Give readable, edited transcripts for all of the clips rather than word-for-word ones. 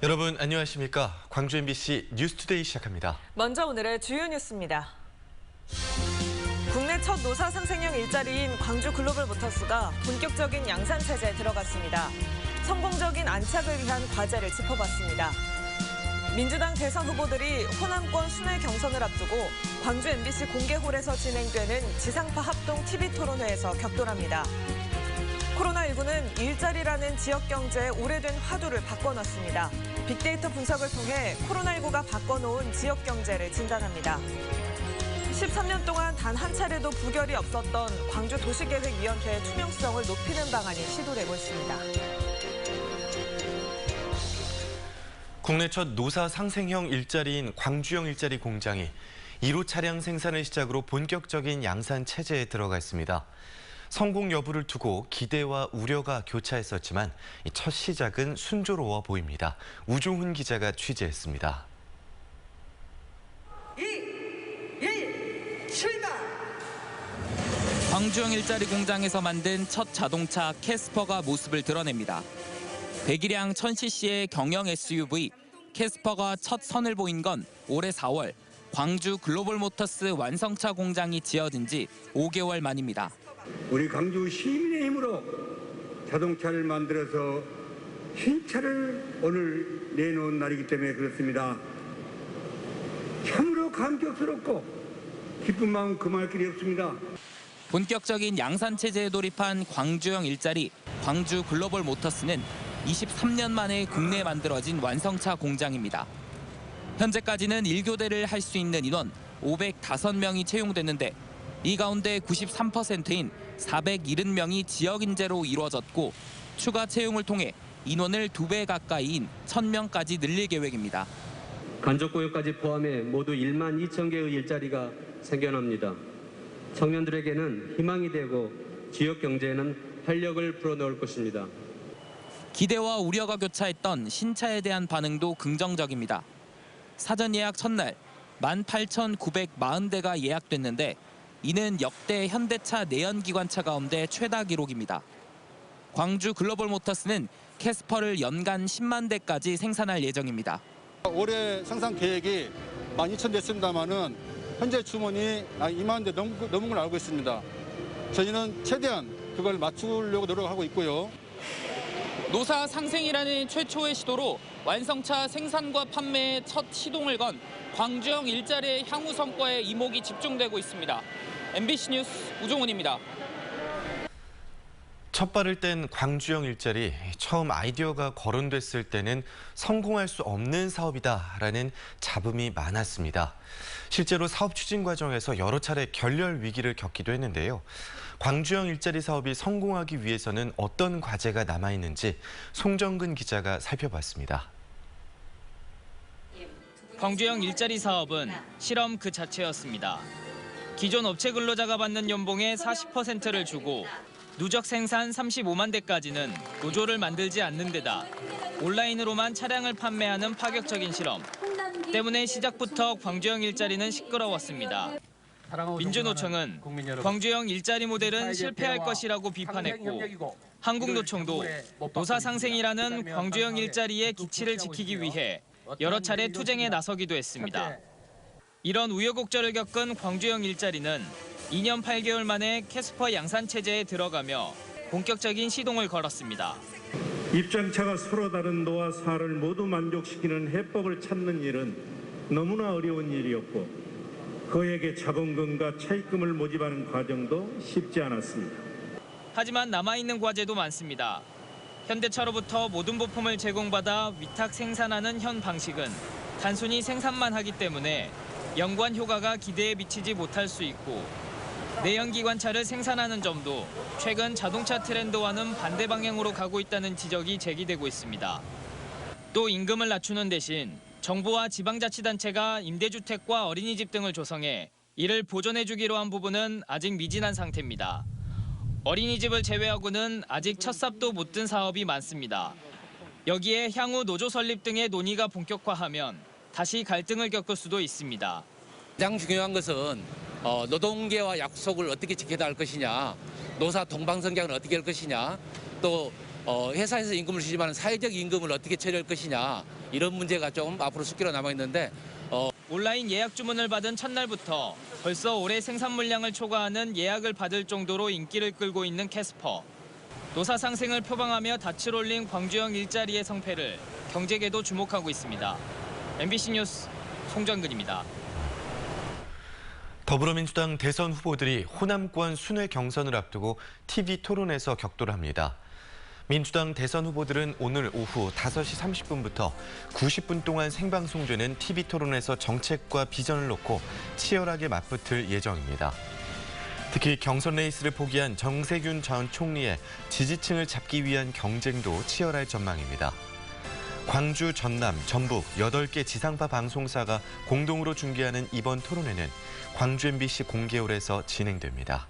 여러분 안녕하십니까? 광주 MBC 뉴스투데이 시작합니다. 먼저 오늘의 주요 뉴스입니다. 국내 첫 노사 상생형 일자리인 광주 글로벌모터스가 본격적인 양산 체제에 들어갔습니다. 성공적인 안착을 위한 과제를 짚어봤습니다. 민주당 대선 후보들이 호남권 순회 경선을 앞두고 광주 MBC 공개홀에서 진행되는 지상파 합동 TV 토론회에서 격돌합니다. 코로나19는 일자리라는 지역 경제의 오래된 화두를 바꿔놨습니다. 빅데이터 분석을 통해 코로나19가 바꿔놓은 지역 경제를 진단합니다. 13년 동안 단 한 차례도 부결이 없었던 광주 도시계획위원회의 투명성을 높이는 방안이 시도되고 있습니다. 국내 첫 노사 상생형 일자리인 광주형 일자리 공장이 1호 차량 생산을 시작으로 본격적인 양산 체제에 들어가 있습니다. 성공 여부를 두고 기대와 우려가 교차했었지만 첫 시작은 순조로워 보입니다. 우종훈 기자가 취재했습니다. 2, 1, 출발! 광주형 일자리 공장에서 만든 첫 자동차 캐스퍼가 모습을 드러냅니다. 배기량 1000cc의 경영 SUV 캐스퍼가 첫 선을 보인 건 올해 4월 광주 글로벌모터스 완성차 공장이 지어진 지 5개월 만입니다. 우리 광주 시민의 힘으로 자동차를 만들어서 신차를 오늘 내놓은 날이기 때문에 그렇습니다. 참으로 감격스럽고 기쁜 마음 금할 길이 없습니다. 본격적인 양산 체제에 돌입한 광주형 일자리 광주 글로벌모터스는 23년 만에 국내에 만들어진 완성차 공장입니다. 현재까지는 1교대를 할 수 있는 인원 505명이 채용됐는데 이 가운데 93%인 470명이 지역 인재로 이루어졌고 추가 채용을 통해 인원을 2배 가까이인 1000명까지 늘릴 계획입니다. 간접고용까지 포함해 모두 1만 2천 개의 일자리가 생겨납니다. 청년들에게는 희망이 되고 지역 경제에는 활력을 불어넣을 것입니다. 기대와 우려가 교차했던 신차에 대한 반응도 긍정적입니다. 사전 예약 첫날 18,940대가 예약됐는데 이는 역대 현대차 내연기관차 가운데 최다 기록입니다. 광주 글로벌모터스는 캐스퍼를 연간 10만 대까지 생산할 예정입니다. 올해 생산 계획이 12,000대 됐습니다만은 현재 주문이 2만 대 넘은 걸 알고 있습니다. 저희는 최대한 그걸 맞추려고 노력하고 있고요. 노사 상생이라는 최초의 시도로 완성차 생산과 판매에 첫 시동을 건 광주형 일자리의 향후 성과에 이목이 집중되고 있습니다. MBC 뉴스 우종훈입니다. 첫 발을 뗀 광주형 일자리, 처음 아이디어가 거론됐을 때는 성공할 수 없는 사업이다라는 잡음이 많았습니다. 실제로 사업 추진 과정에서 여러 차례 결렬 위기를 겪기도 했는데요. 광주형 일자리 사업이 성공하기 위해서는 어떤 과제가 남아있는지 송정근 기자가 살펴봤습니다. 광주형 일자리 사업은 실험 그 자체였습니다. 기존 업체 근로자가 받는 연봉의 40%를 주고 누적 생산 35만 대까지는 노조를 만들지 않는 데다 온라인으로만 차량을 판매하는 파격적인 실험 때문에 시작부터 광주형 일자리는 시끄러웠습니다. 민주노총은 광주형 일자리 모델은 실패할 것이라고 비판했고 한국노총도 노사 상생이라는 광주형 일자리의 기치를 지키기 위해 여러 차례 투쟁에 나서기도 했습니다. 이런 우여곡절을 겪은 광주형 일자리는 2년 8개월 만에 캐스퍼 양산 체제에 들어가며 본격적인 시동을 걸었습니다. 입장차가 서로 다른 노와 사를 모두 만족시키는 해법을 찾는 일은 너무나 어려운 일이었고 그에게 자본금과 차입금을 모집하는 과정도 쉽지 않았습니다. 하지만 남아있는 과제도 많습니다. 현대차로부터 모든 부품을 제공받아 위탁 생산하는 현 방식은 단순히 생산만 하기 때문에 연관 효과가 기대에 미치지 못할 수 있고 내연기관차를 생산하는 점도 최근 자동차 트렌드와는 반대 방향으로 가고 있다는 지적이 제기되고 있습니다. 또 임금을 낮추는 대신 정부와 지방자치단체가 임대주택과 어린이집 등을 조성해 이를 보존해주기로 한 부분은 아직 미진한 상태입니다. 어린이집을 제외하고는 아직 첫 삽도 못 든 사업이 많습니다. 여기에 향후 노조 설립 등의 논의가 본격화하면 다시 갈등을 겪을 수도 있습니다. 가장 중요한 것은 노동계와 약속을 어떻게 지켜야 할 것이냐, 노사 동방성장을 어떻게 할 것이냐, 또 회사에서 임금을 주지만 사회적 임금을 어떻게 처리할 것이냐, 이런 문제가 좀 앞으로 숙기로 남아 있는데 온라인 예약 주문을 받은 첫날부터 벌써 올해 생산 물량을 초과하는 예약을 받을 정도로 인기를 끌고 있는 캐스퍼. 노사 상생을 표방하며 닻을 올린 광주형 일자리의 성패를 경제계도 주목하고 있습니다. MBC 뉴스 송정근입니다. 더불어민주당 대선 후보들이 호남권 순회 경선을 앞두고 TV 토론에서 격돌을 합니다. 민주당 대선 후보들은 오늘 오후 5시 30분부터 90분 동안 생방송되는 TV 토론에서 정책과 비전을 놓고 치열하게 맞붙을 예정입니다. 특히 경선 레이스를 포기한 정세균 전 총리의 지지층을 잡기 위한 경쟁도 치열할 전망입니다. 광주, 전남, 전북 8개 지상파 방송사가 공동으로 중계하는 이번 토론회는 광주 MBC 공개홀에서 진행됩니다.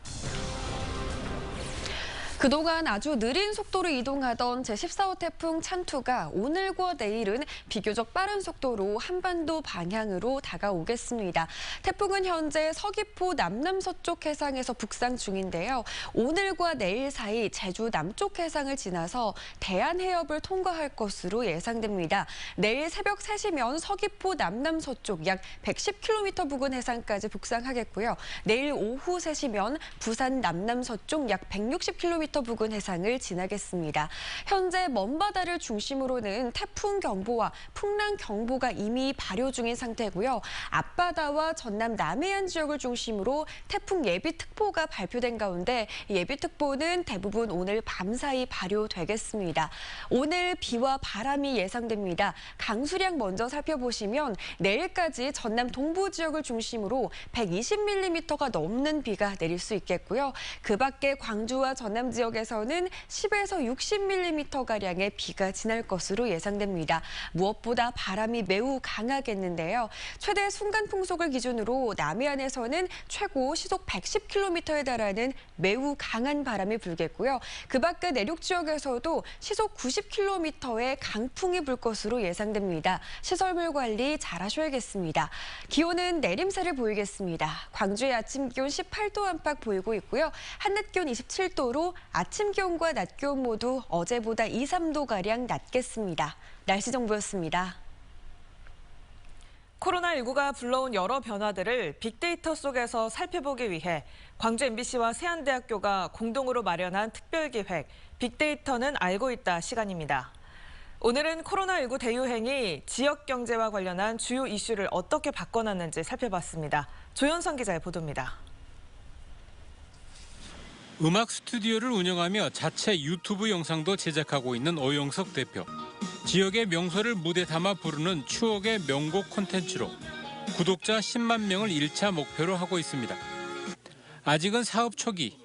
그동안 아주 느린 속도로 이동하던 제14호 태풍 찬투가 오늘과 내일은 비교적 빠른 속도로 한반도 방향으로 다가오겠습니다. 태풍은 현재 서귀포 남남서쪽 해상에서 북상 중인데요. 오늘과 내일 사이 제주 남쪽 해상을 지나서 대한해협을 통과할 것으로 예상됩니다. 내일 새벽 3시면 서귀포 남남서쪽 약 110km 부근 해상까지 북상하겠고요. 내일 오후 3시면 부산 남남서쪽 약 160km 부근 해상을 지나겠습니다. 현재 먼바다를 중심으로는 태풍 경보와 풍랑 경보가 이미 발효 중인 상태고요. 앞바다와 전남 남해안 지역을 중심으로 태풍 예비특보가 발표된 가운데 예비특보는 대부분 오늘 밤사이 발효되겠습니다. 오늘 비와 바람이 예상됩니다. 강수량 먼저 살펴보시면 내일까지 전남 동부 지역을 중심으로 120mm가 넘는 비가 내릴 수 있겠고요. 그 밖에 광주와 전남 지역에서는 10에서 60mm가량의 비가 지날 것으로 예상됩니다. 무엇보다 바람이 매우 강하겠는데요. 최대 순간 풍속을 기준으로 남해안에서는 최고 시속 110km에 달하는 매우 강한 바람이 불겠고요. 그 밖에 내륙 지역에서도 시속 90km의 강풍이 불 것으로 예상됩니다. 시설물 관리 잘 하셔야겠습니다. 기온은 내림세를 보이겠습니다. 광주의 아침 기온 18도 안팎 보이고 있고요. 한낮 기온 27도로 아침 기온과 낮 기온 모두 어제보다 2, 3도가량 낮겠습니다. 날씨 정보였습니다. 코로나19가 불러온 여러 변화들을 빅데이터 속에서 살펴보기 위해 광주 MBC와 세안대학교가 공동으로 마련한 특별기획 빅데이터는 알고 있다 시간입니다. 오늘은 코로나19 대유행이 지역 경제와 관련한 주요 이슈를 어떻게 바꿔놨는지 살펴봤습니다. 조현성 기자의 보도입니다. 음악 스튜디오를 운영하며 자체 유튜브 영상도 제작하고 있는 오영석 대표. 지역의 명소를 무대 담아 부르는 추억의 명곡 콘텐츠로 구독자 10만 명을 1차 목표로 하고 있습니다. 아직은 사업 초기.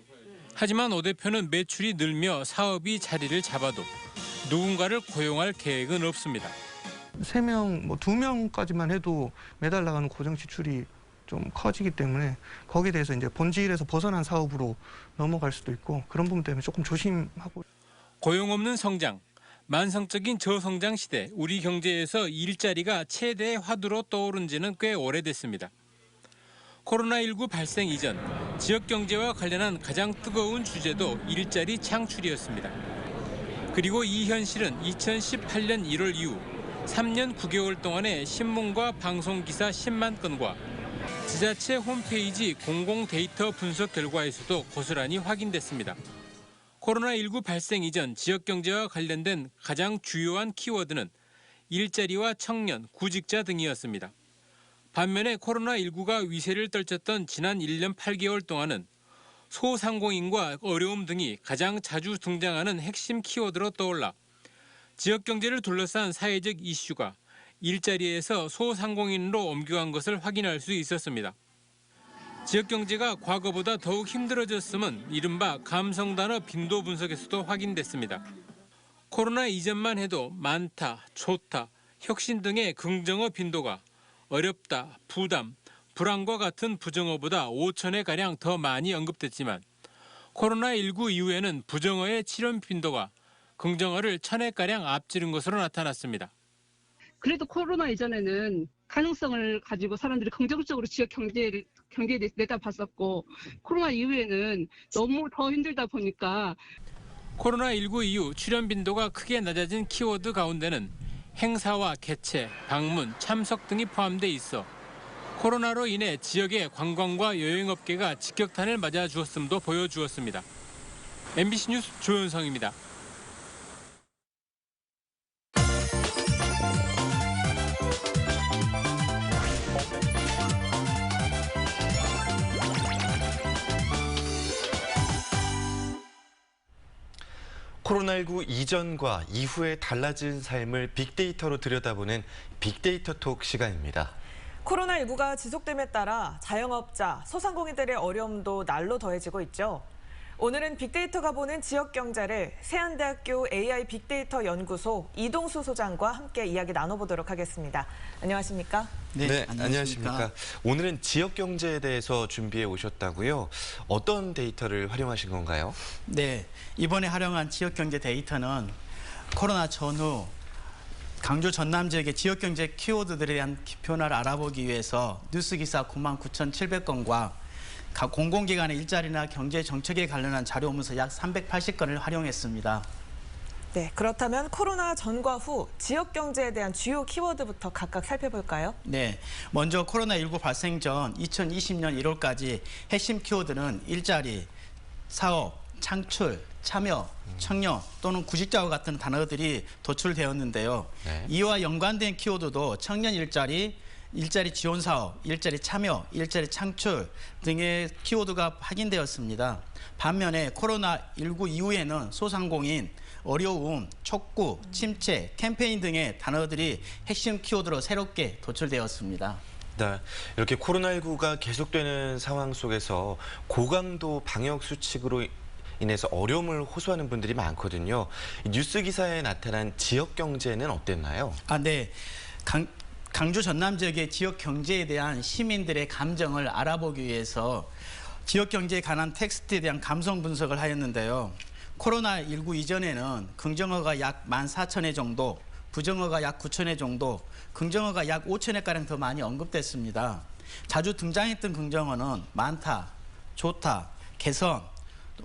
하지만 오 대표는 매출이 늘며 사업이 자리를 잡아도 누군가를 고용할 계획은 없습니다. 3명, 2명까지만 해도 매달 나가는 고정 지출이 좀 커지기 때문에 거기에 대해서 이제 본질에서 벗어난 사업으로 넘어갈 수도 있고 그런 부분 때문에 조금 조심하고. 고용 없는 성장, 만성적인 저성장 시대, 우리 경제에서 일자리가 최대의 화두로 떠오른 지는 꽤 오래됐습니다. 코로나19 발생 이전 지역 경제와 관련한 가장 뜨거운 주제도 일자리 창출이었습니다. 그리고 이 현실은 2018년 1월 이후 3년 9개월 동안의 신문과 방송 기사 10만 건과 지자체 홈페이지 공공 데이터 분석 결과에서도 고스란히 확인됐습니다. 코로나19 발생 이전 지역 경제와 관련된 가장 주요한 키워드는 일자리와 청년, 구직자 등이었습니다. 반면에 코로나19가 위세를 떨쳤던 지난 1년 8개월 동안은 소상공인과 어려움 등이 가장 자주 등장하는 핵심 키워드로 떠올라 지역 경제를 둘러싼 사회적 이슈가 일자리에서 소상공인으로 옮겨간 것을 확인할 수 있었습니다. 지역 경제가 과거보다 더욱 힘들어졌음은 이른바 감성 단어 빈도 분석에서도 확인됐습니다. 코로나 이전만 해도 많다, 좋다, 혁신 등의 긍정어 빈도가 어렵다, 부담, 불안과 같은 부정어보다 5,000회가량 더 많이 언급됐지만 코로나19 이후에는 부정어의 출현 빈도가 긍정어를 1,000회가량 앞지른 것으로 나타났습니다. 그래도 코로나 이전에는 가능성을 가지고 사람들이 긍정적으로 지역 경제에 내다봤었고 코로나 이후에는 너무 더 힘들다 보니까 코로나19 이후 출현 빈도가 크게 낮아진 키워드 가운데는 행사와 개최, 방문, 참석 등이 포함돼 있어 코로나로 인해 지역의 관광과 여행업계가 직격탄을 맞아 주었음도 보여주었습니다. MBC 뉴스 조현성입니다. 코로나19 이전과 이후에 달라진 삶을 빅데이터로 들여다보는 빅데이터 톡 시간입니다. 코로나19가 지속됨에 따라 자영업자, 소상공인들의 어려움도 날로 더해지고 있죠. 오늘은 빅데이터가 보는 지역 경제를 세안대학교 AI 빅데이터 연구소 이동수 소장과 함께 이야기 나눠보도록 하겠습니다. 안녕하십니까? 네, 안녕하십니까. 오늘은 지역 경제에 대해서 준비해 오셨다고요. 어떤 데이터를 활용하신 건가요? 네, 이번에 활용한 지역 경제 데이터는 코로나 전후 강주 전남 지역의 지역 경제 키워드들에 대한 변화를 알아보기 위해서 뉴스 기사 99,700건과 각 공공기관의 일자리나 경제 정책에 관련한 자료문서 약 380건을 활용했습니다. 네, 그렇다면 코로나 전과 후 지역 경제에 대한 주요 키워드부터 각각 살펴볼까요? 네, 먼저 코로나19 발생 전 2020년 1월까지 핵심 키워드는 일자리, 사업, 창출, 참여, 청년 또는 구직자와 같은 단어들이 도출되었는데요. 네. 이와 연관된 키워드도 청년 일자리, 일자리 지원 사업, 일자리 참여, 일자리 창출 등의 키워드가 확인되었습니다. 반면에 코로나19 이후에는 소상공인, 어려움, 촉구, 침체, 캠페인 등의 단어들이 핵심 키워드로 새롭게 도출되었습니다. 네, 이렇게 코로나19가 계속되는 상황 속에서 고강도 방역 수칙으로 인해서 어려움을 호소하는 분들이 많거든요. 뉴스 기사에 나타난 지역 경제는 어땠나요? 네. 강주 전남 지역의 지역 경제에 대한 시민들의 감정을 알아보기 위해서 지역 경제에 관한 텍스트에 대한 감성 분석을 하였는데요. 코로나19 이전에는 긍정어가 약 14,000회 정도, 부정어가 약 9,000회 정도, 긍정어가 약 5,000회가량 더 많이 언급됐습니다. 자주 등장했던 긍정어는 많다, 좋다, 개선,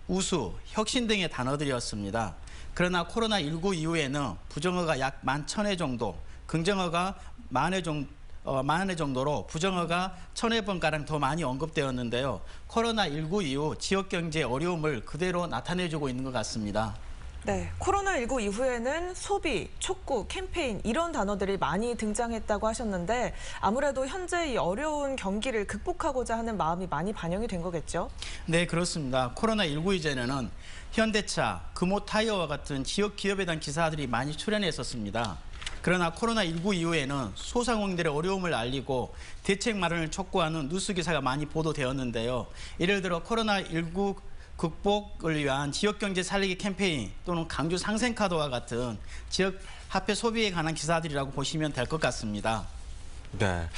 우수, 혁신 등의 단어들이었습니다. 그러나 코로나19 이후에는 부정어가 약 11,000회 정도, 긍정어가 10,000회 정도로 부정어가 1,000회번가량 더 많이 언급되었는데요. 코로나19 이후 지역경제 어려움을 그대로 나타내주고 있는 것 같습니다. 네, 코로나19 이후에는 소비, 촉구, 캠페인 이런 단어들이 많이 등장했다고 하셨는데 아무래도 현재 이 어려운 경기를 극복하고자 하는 마음이 많이 반영이 된 거겠죠? 네, 그렇습니다. 코로나19 이전에는 현대차, 금호타이어와 같은 지역 기업에 대한 기사들이 많이 출연했었습니다. 그러나 코로나19 이후에는 소상공인들의 어려움을 알리고 대책 마련을 촉구하는 뉴스 기사가 많이 보도되었는데요. 예를 들어 코로나19 극복을 위한 지역경제 살리기 캠페인 또는 강주 상생카드와 같은 지역 화폐 소비에 관한 기사들이라고 보시면 될 것 같습니다. 네,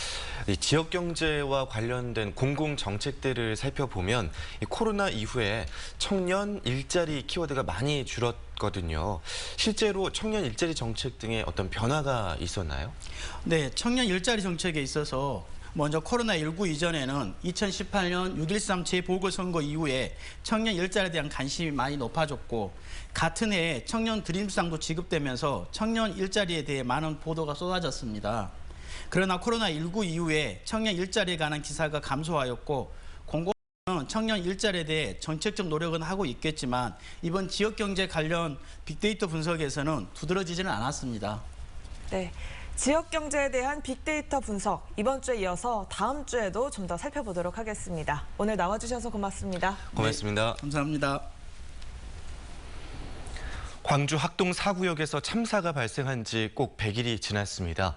이 지역 경제와 관련된 공공 정책들을 살펴보면 이 코로나 이후에 청년 일자리 키워드가 많이 줄었거든요. 실제로 청년 일자리 정책 등의 어떤 변화가 있었나요? 네, 청년 일자리 정책에 있어서 먼저 코로나19 이전에는 2018년 6.13 재보궐선거 이후에 청년 일자리에 대한 관심이 많이 높아졌고 같은 해에 청년 드림상도 지급되면서 청년 일자리에 대해 많은 보도가 쏟아졌습니다. 그러나 코로나19 이후에 청년 일자리에 관한 기사가 감소하였고 공공은 청년 일자리에 대해 정책적 노력은 하고 있겠지만 이번 지역경제 관련 빅데이터 분석에서는 두드러지지는 않았습니다. 네, 지역경제에 대한 빅데이터 분석 이번 주에 이어서 다음 주에도 좀 더 살펴보도록 하겠습니다. 오늘 나와주셔서 고맙습니다. 고맙습니다. 네, 감사합니다. 광주 학동 4구역에서 참사가 발생한 지 꼭 100일이 지났습니다.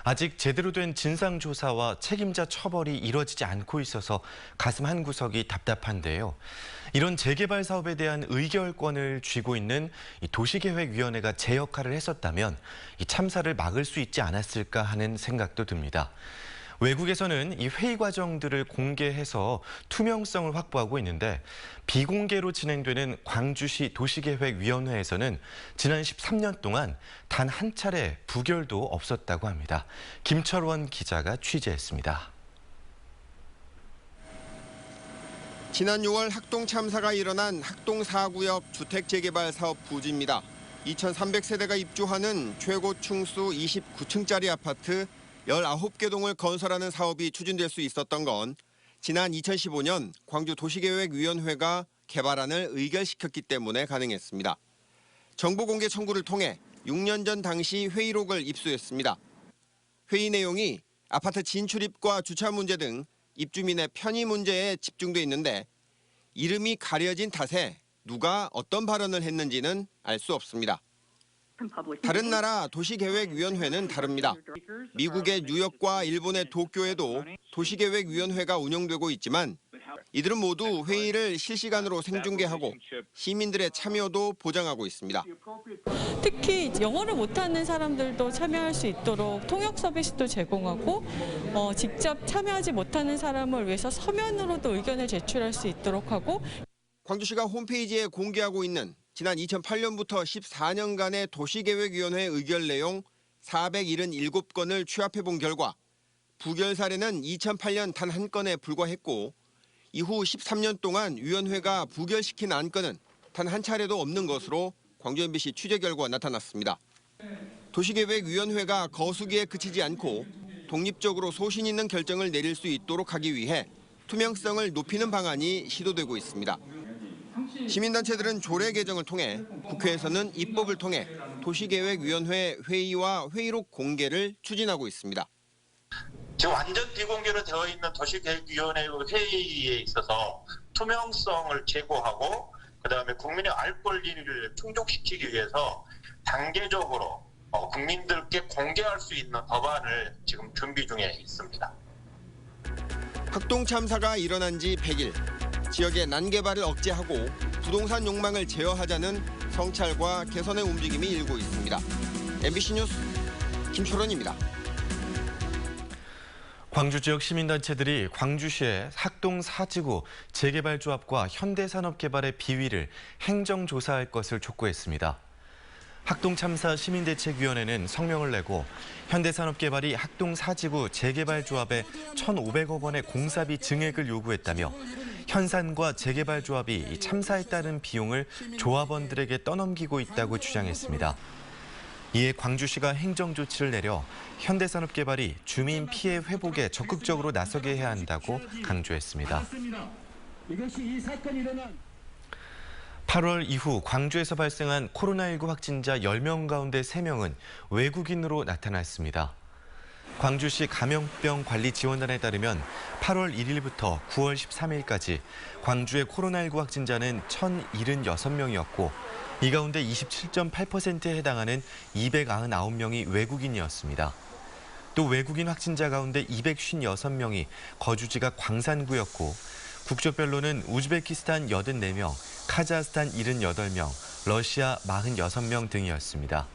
아직 제대로 된 진상조사와 책임자 처벌이 이뤄지지 않고 있어서 가슴 한구석이 답답한데요. 이런 재개발 사업에 대한 의결권을 쥐고 있는 이 도시계획위원회가 제 역할을 했었다면 이 참사를 막을 수 있지 않았을까 하는 생각도 듭니다. 외국에서는 이 회의 과정들을 공개해서 투명성을 확보하고 있는데 비공개로 진행되는 광주시 도시계획위원회에서는 지난 13년 동안 단 한 차례 부결도 없었다고 합니다. 김철원 기자가 취재했습니다. 지난 6월 학동 참사가 일어난 학동 4구역 주택재개발 사업 부지입니다. 2,300세대가 입주하는 최고 층수 29층짜리 아파트 19개 동을 건설하는 사업이 추진될 수 있었던 건 지난 2015년 광주 도시계획위원회가 개발안을 의결시켰기 때문에 가능했습니다. 정보 공개 청구를 통해 6년 전 당시 회의록을 입수했습니다. 회의 내용이 아파트 진출입과 주차 문제 등 입주민의 편의 문제에 집중돼 있는데 이름이 가려진 탓에 누가 어떤 발언을 했는지는 알 수 없습니다. 다른 나라 도시계획위원회는 다릅니다. 미국의 뉴욕과 일본의 도쿄에도 도시계획위원회가 운영되고 있지만 이들은 모두 회의를 실시간으로 생중계하고 시민들의 참여도 보장하고 있습니다. 특히 영어를 못하는 사람들도 참여할 수 있도록 통역 서비스도 제공하고 직접 참여하지 못하는 사람을 위해서 서면으로도 의견을 제출할 수 있도록 하고 광주시가 홈페이지에 공개하고 있는 지난 2008년부터 14년간의 도시계획위원회 의결 내용 477건을 취합해본 결과 부결 사례는 2008년 단 한 건에 불과했고 이후 13년 동안 위원회가 부결시킨 안건은 단 한 차례도 없는 것으로 광주 MBC 취재 결과 나타났습니다. 도시계획위원회가 거수기에 그치지 않고 독립적으로 소신 있는 결정을 내릴 수 있도록 하기 위해 투명성을 높이는 방안이 시도되고 있습니다. 시민단체들은 조례 개정을 통해 국회에서는 입법을 통해 도시계획위원회 회의와 회의록 공개를 추진하고 있습니다. 지금 완전 비공개로 되어 있는 도시계획위원회 회의에 있어서 투명성을 제고하고 그다음에 국민의 알 권리를 충족시키기 위해서 단계적으로 국민들께 공개할 수 있는 법안을 지금 준비 중에 있습니다. 학동 참사가 일어난 지 100일. 지역의 난개발을 억제하고 부동산 욕망을 제어하자는 성찰과 개선의 움직임이 일고 있습니다. MBC 뉴스 김초론입니다. 광주 지역 시민단체들이 광주시의 학동 4지구 재개발조합과 현대산업개발의 비위를 행정조사할 것을 촉구했습니다. 학동 참사 시민대책위원회는 성명을 내고 현대산업개발이 학동 4지구 재개발조합에 1,500억 원의 공사비 증액을 요구했다며 현산과 재개발조합이 참사에 따른 비용을 조합원들에게 떠넘기고 있다고 주장했습니다. 이에 광주시가 행정조치를 내려 현대산업개발이 주민 피해 회복에 적극적으로 나서게 해야 한다고 강조했습니다. 이것이 이 사건이 일어난 8월 이후 광주에서 발생한 코로나19 확진자 10명 가운데 3명은 외국인으로 나타났습니다. 광주시 감염병 관리 지원단에 따르면 8월 1일부터 9월 13일까지 광주의 코로나19 확진자는 1,076명이었고 이 가운데 27.8%에 해당하는 299명이 외국인이었습니다. 또 외국인 확진자 가운데 256명이 거주지가 광산구였고 국적별로는 우즈베키스탄 84명, 카자흐스탄 78명, 러시아 46명 등이었습니다.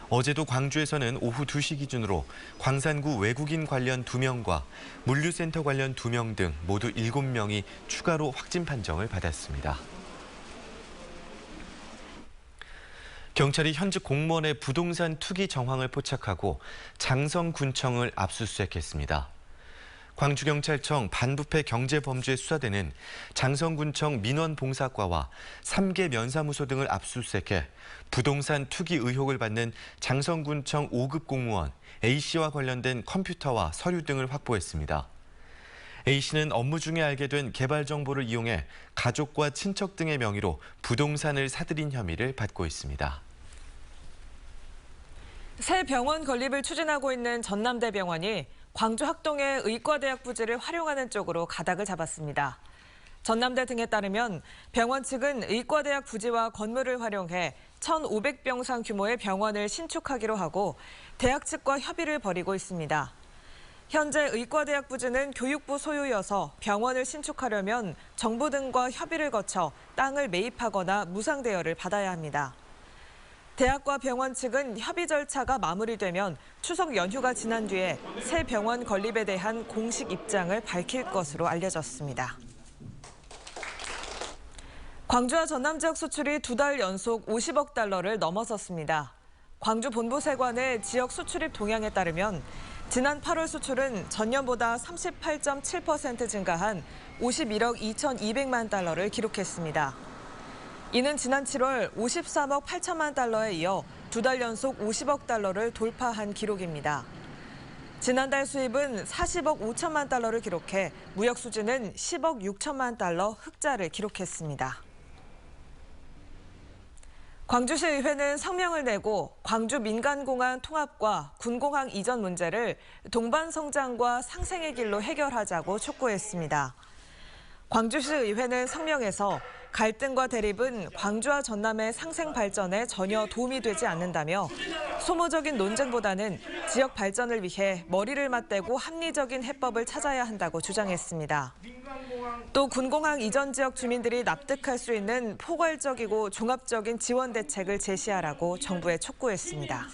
어제도 광주에서는 오후 2시 기준으로 광산구 외국인 관련 2명과 물류센터 관련 2명 등 모두 7명이 추가로 확진 판정을 받았습니다. 경찰이 현직 공무원의 부동산 투기 정황을 포착하고 장성군청을 압수수색했습니다. 광주경찰청 반부패 경제범죄 수사대는 장성군청 민원봉사과와 3개 면사무소 등을 압수수색해 부동산 투기 의혹을 받는 장성군청 5급 공무원 A씨와 관련된 컴퓨터와 서류 등을 확보했습니다. A씨는 업무 중에 알게 된 개발 정보를 이용해 가족과 친척 등의 명의로 부동산을 사들인 혐의를 받고 있습니다. 새 병원 건립을 추진하고 있는 전남대병원이 광주 학동의 의과대학 부지를 활용하는 쪽으로 가닥을 잡았습니다. 전남대 등에 따르면 병원 측은 의과대학 부지와 건물을 활용해 1,500병상 규모의 병원을 신축하기로 하고 대학 측과 협의를 벌이고 있습니다. 현재 의과대학 부지는 교육부 소유여서 병원을 신축하려면 정부 등과 협의를 거쳐 땅을 매입하거나 무상대여를 받아야 합니다. 대학과 병원 측은 협의 절차가 마무리되면 추석 연휴가 지난 뒤에 새 병원 건립에 대한 공식 입장을 밝힐 것으로 알려졌습니다. 광주와 전남 지역 수출이 2달 연속 50억 달러를 넘어섰습니다. 광주 본부세관의 지역 수출입 동향에 따르면 지난 8월 수출은 전년보다 38.7% 증가한 51억 2,200만 달러를 기록했습니다. 이는 지난 7월 53억 8천만 달러에 이어 2달 연속 50억 달러를 돌파한 기록입니다. 지난달 수입은 40억 5천만 달러를 기록해 무역 수지는 10억 6천만 달러 흑자를 기록했습니다. 광주시 의회는 성명을 내고 광주 민간공항 통합과 군공항 이전 문제를 동반 성장과 상생의 길로 해결하자고 촉구했습니다. 광주시 의회는 성명에서 갈등과 대립은 광주와 전남의 상생 발전에 전혀 도움이 되지 않는다며 소모적인 논쟁보다는 지역 발전을 위해 머리를 맞대고 합리적인 해법을 찾아야 한다고 주장했습니다. 또 군공항 이전 지역 주민들이 납득할 수 있는 포괄적이고 종합적인 지원 대책을 제시하라고 정부에 촉구했습니다.